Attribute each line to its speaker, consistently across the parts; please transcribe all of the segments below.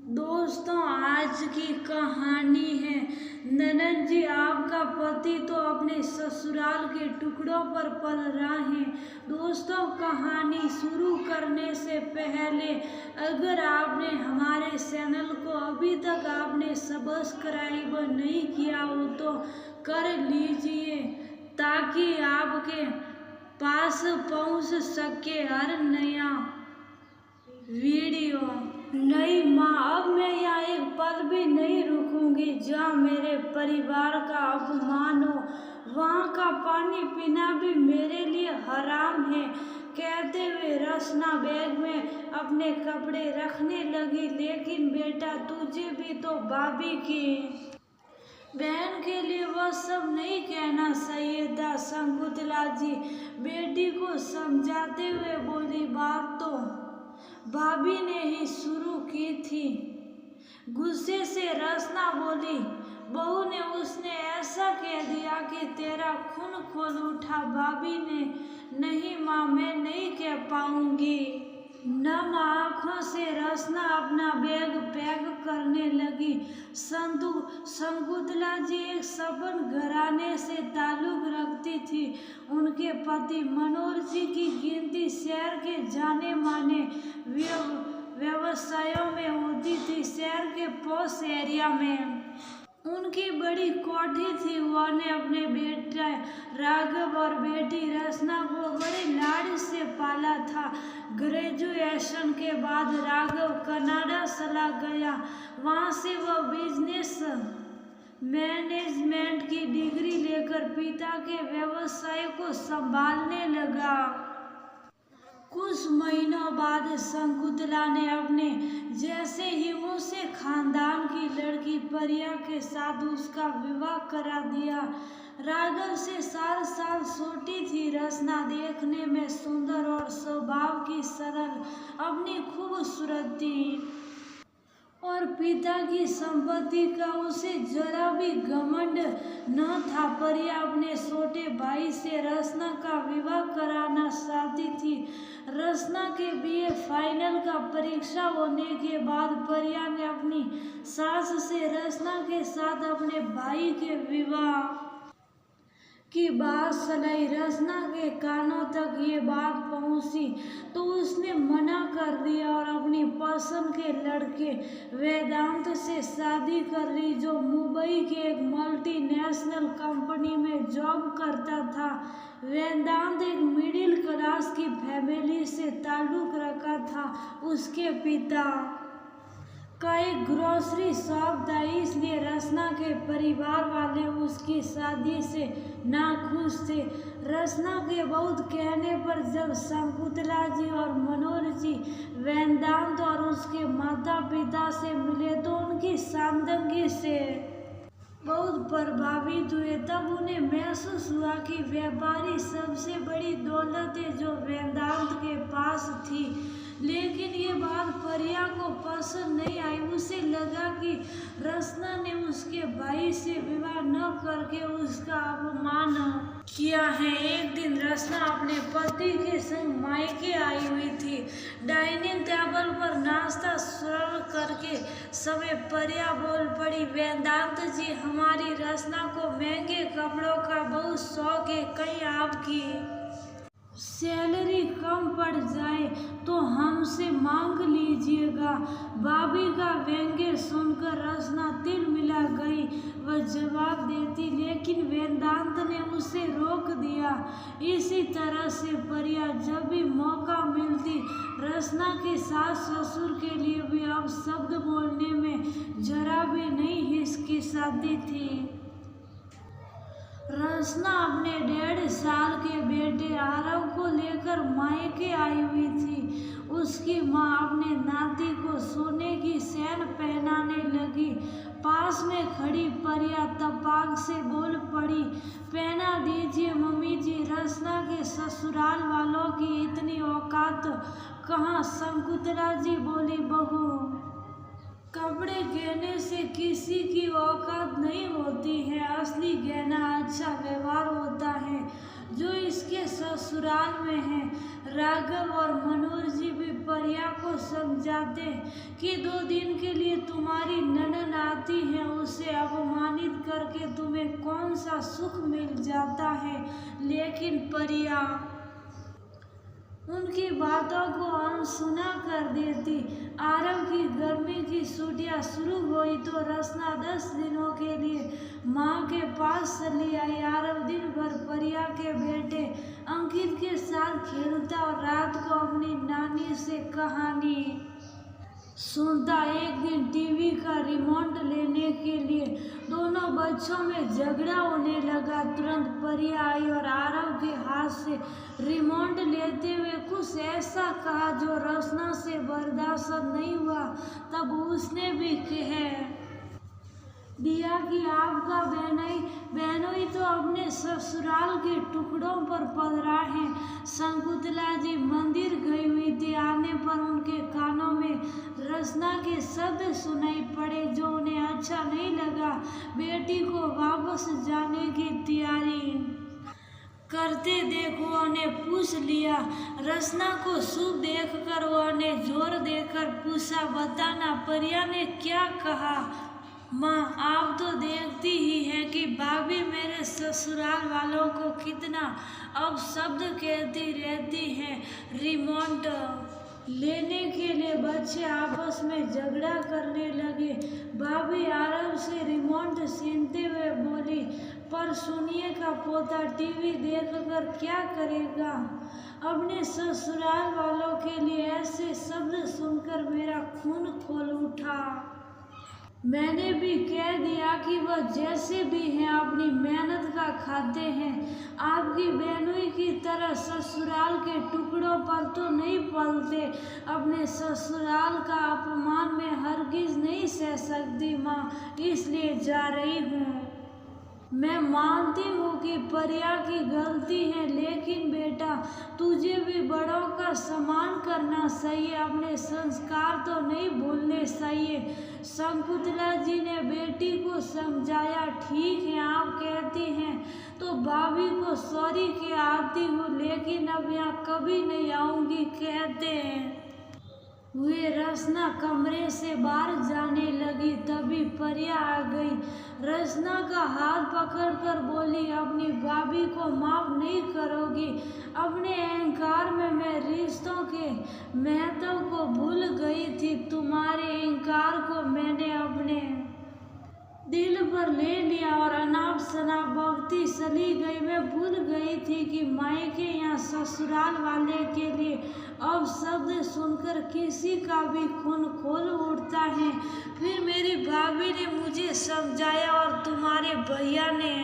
Speaker 1: दोस्तों, आज की कहानी है ननद जी। आपका पति तो अपने ससुराल के टुकड़ों पर पल रहा है। दोस्तों, कहानी शुरू करने से पहले अगर आपने हमारे चैनल को अभी तक आपने सब्सक्राइब नहीं किया हो तो कर लीजिए, ताकि आपके पास पहुंच सके हर नया वीडियो। नहीं माँ, अब मैं यहाँ एक पल भी नहीं रुकूंगी। जहाँ मेरे परिवार का अपमान हो वहाँ का पानी पीना भी मेरे लिए हराम है। कहते हुए रसना बैग में अपने कपड़े रखने लगी। लेकिन बेटा, तुझे भी तो भाभी की बहन के लिए वह सब नहीं कहना चाहिए था। शकुंतला जी बेटी को समझाते हुए बोली, बात तो भाभी ने ही शुरू की थी। गुस्से से रसना बोली, बहू ने उसने ऐसा कह दिया कि तेरा खून खोल उठा। भाभी ने, नहीं माँ, मैं नहीं कह पाऊंगी। नम आंखों से रसना अपना बैग पैक करने लगी। शकुंतला जी एक सपन घराने से ताल्लुक रखती थी। उनके पति मनोहर जी की गिनती शहर के जाने माने व्यवसायों में होती थी। शहर के पॉश एरिया में उनकी बड़ी कोठी थी। उन्होंने अपने बेटे राघव और बेटी रसना को बड़े लाड से पाला था। ग्रेजुएशन के बाद राघव कनाडा चला गया। वहाँ से वह बिजनेस मैनेजमेंट की डिग्री लेकर पिता के व्यवसाय को संभालने लगा। कुछ महीनों बाद शकुंतला ने अपने जैसे ही उसे खानदान की लड़की परिया के साथ उसका विवाह करा दिया। राघव से 4 साल छोटी थी रसना। देखने में सुंदर और स्वभाव की सरल, अपनी खूबसूरत थी और पिता की संपत्ति का उसे जरा भी घमंड न था। परिया अपने छोटे भाई से रसना का विवाह कराना चाहती थी। रसना के बीए फाइनल का परीक्षा होने के बाद परिया ने अपनी सास से रसना के साथ अपने भाई के विवाह की बात सुनाई। रसना के कानों तक ये बात पहुंची तो उसने मना कर दिया और अपनी पसंद के लड़के वेदांत से शादी कर ली, जो मुंबई के एक मल्टीनेशनल कंपनी में जॉब करता था। वेदांत एक मिडिल क्लास की फैमिली से ताल्लुक रखा था। उसके पिता का एक ग्रोसरी शॉप था, इसलिए रसना के परिवार वाले उसकी शादी से नाखुश थे। रसना के बहुत कहने पर जब शकुंतला जी और मनोहर जी वेदांत और उसके माता पिता से मिले तो उनकी सादगी से बहुत प्रभावित हुए। तब उन्हें महसूस हुआ कि व्यापारी सबसे बड़ी दौलत है जो वेदांत के पास थी। लेकिन ये बात परिया को पसंद नहीं आई। उसे लगा कि रसना ने उसके भाई से विवाह न करके उसका अपमान किया है। एक दिन रसना अपने पति के संग मायके आई हुई थी। डाइनिंग टेबल पर नाश्ता सर्व करके समय परिया बोल पड़ी, वेदांत जी, हमारी रसना को महंगे कपड़ों का बहुत शौक है। कहीं आपकी सैलरी कम पड़ जाए तो हमसे मांग लीजिएगा। भाभी का व्यंग्य सुनकर रसना तिल मिला गई। वह जवाब देती, लेकिन वेदांत ने उसे रोक दिया। इसी तरह से परिया जब भी मौका मिलती रसना के सास ससुर के लिए भी अब शब्द बोलने में जरा भी नहीं हिचकिचाती थी। रसना अपने 1.5 साल के बेटे आरव को लेकर मायके आई हुई थी। उसकी माँ अपने नाती को सोने की चेन पहनाने लगी। पास में खड़ी परिया तपाक से बोल पड़ी, पहना दीजिए मम्मी जी। रसना के ससुराल वालों की इतनी औकात कहाँ। शकुंतला जी बोली, बहू, कपड़े गहने से किसी की औकात नहीं होती है। असली गहना अच्छा व्यवहार होता है जो इसके ससुराल में है। राघव और मनोहर जी भी परिया को समझाते कि 2 दिन के लिए तुम्हारी ननद आती है, उसे अपमानित करके तुम्हें कौन सा सुख मिल जाता है। लेकिन परिया उनकी बातों को अनसुना कर देती। आरव की गर्मी की छुट्टियां शुरू हुई तो रसना 10 दिनों के लिए माँ के पास चली आई। आरव दिन भर परिया के बेटे अंकित के साथ खेलता और रात को अपनी नानी से कहानी सुनता। एक दिन टीवी का रिमोट लेने के लिए दोनों बच्चों में झगड़ा होने लगा। तुरंत परिया आई और आरव के हाथ से रिमोट लेते हुए कुछ ऐसा कहा जो रसना से बर्दाश्त नहीं हुआ। तब उसने भी कह दिया कि आपका बहनोई तो अपने ससुराल के टुकड़ों पर पधरा है। शकुंतला जी मंदिर गई हुई थी। आने पर उनके कानों में रसना के शब्द सुनाई पड़े जो उन्हें अच्छा नहीं लगा। बेटी को वापस जाने की तैयारी करते देख उन्होंने पूछ लिया। रसना को शुभ देखकर उन्होंने जोर देकर पूछा, बताना परिया ने क्या कहा। माँ, आप तो देखती ही हैं कि भाभी मेरे ससुराल वालों को कितना अपशब्द कहती रहती हैं। रिमोट लेने के लिए बच्चे आपस में झगड़ा करने लगे। भाभी आरव से रिमोट छीनते हुए बोली, पर सुनिए का पोता टीवी देखकर क्या करेगा। अपने ससुराल वालों के लिए ऐसे शब्द सुनकर मेरा खून खोल उठा। मैंने भी कह दिया कि वह जैसे भी हैं अपनी मेहनत का खाते हैं। आपकी बहनोई की तरह ससुराल के टुकड़ों पर तो नहीं पलते। अपने ससुराल का अपमान मैं हरगिज नहीं सह सकती माँ, इसलिए जा रही हूँ। मैं मानती हूँ कि परिया की गलती है, लेकिन बेटा तुझे भी बड़ों का सम्मान करना चाहिए। अपने संस्कार तो नहीं भूलने चाहिए। शकुंतला जी ने बेटी को समझाया। ठीक है, आप कहती हैं तो भाभी को सॉरी के आती हूँ, लेकिन अब यहाँ कभी नहीं आऊँगी कहते हैं। वे रसना कमरे से बाहर जाने लगी, तभी परिया आ गई। रसना का हाथ पकड़कर बोली, अपनी भाभी को माफ नहीं करोगी। अपने अहंकार में मैं रिश्तों के महत्व को भूल गई थी। तुम्हारे अहंकार को मैंने अपने दिल पर ले लिया और अनाप शनाप बकती चली गई। मैं भूल गई थी कि मायके या ससुराल वाले के लिए अब शब्द सुनकर किसी का भी खून खोल उठता है। फिर मेरी भाभी ने मुझे समझाया और तुम्हारे भैया ने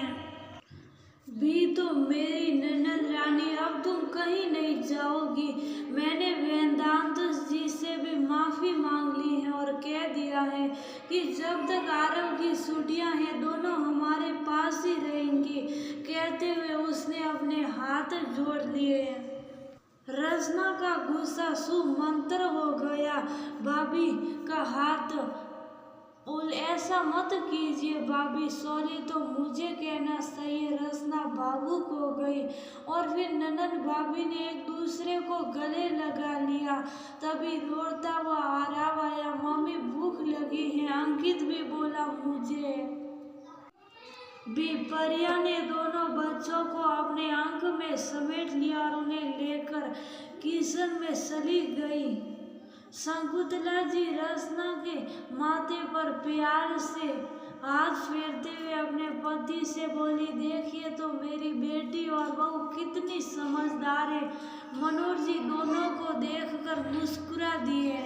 Speaker 1: भी। तो मेरी ननद रानी, अब तुम कहीं नहीं जाओगी। मैंने वेदांत जी से भी माफ़ी मांग ली है और कह दिया है कि जब तक आरव की छुट्टियां हैं दोनों हमारे पास ही रहेंगी। कहते हुए उसने अपने हाथ जोड़ लिए। रसना का गुस्सा सुमंत्र हो गया। भाभी का हाथ ऐसा मत कीजिए भाभी, सॉरी तो मुझे कहना चाहिए। रसना भावुक हो गई और फिर ननद भाभी ने एक दूसरे को गले लगा लिया। तभी दौड़ता हुआ आरव आया। मम्मी भूख लगी है। अंकित भी बोला मुझे भी। परिया ने दोनों बच्चों को अपने आंख में समेट लिया और उन्हें लेकर किचन में चली गई। शकुंतला जी रसना के माथे पर प्यार से हाथ फेरते हुए अपने पति से बोली, देखिए तो मेरी बेटी और बहू कितनी समझदार है। मनोहर जी दोनों को देखकर मुस्कुरा दिए।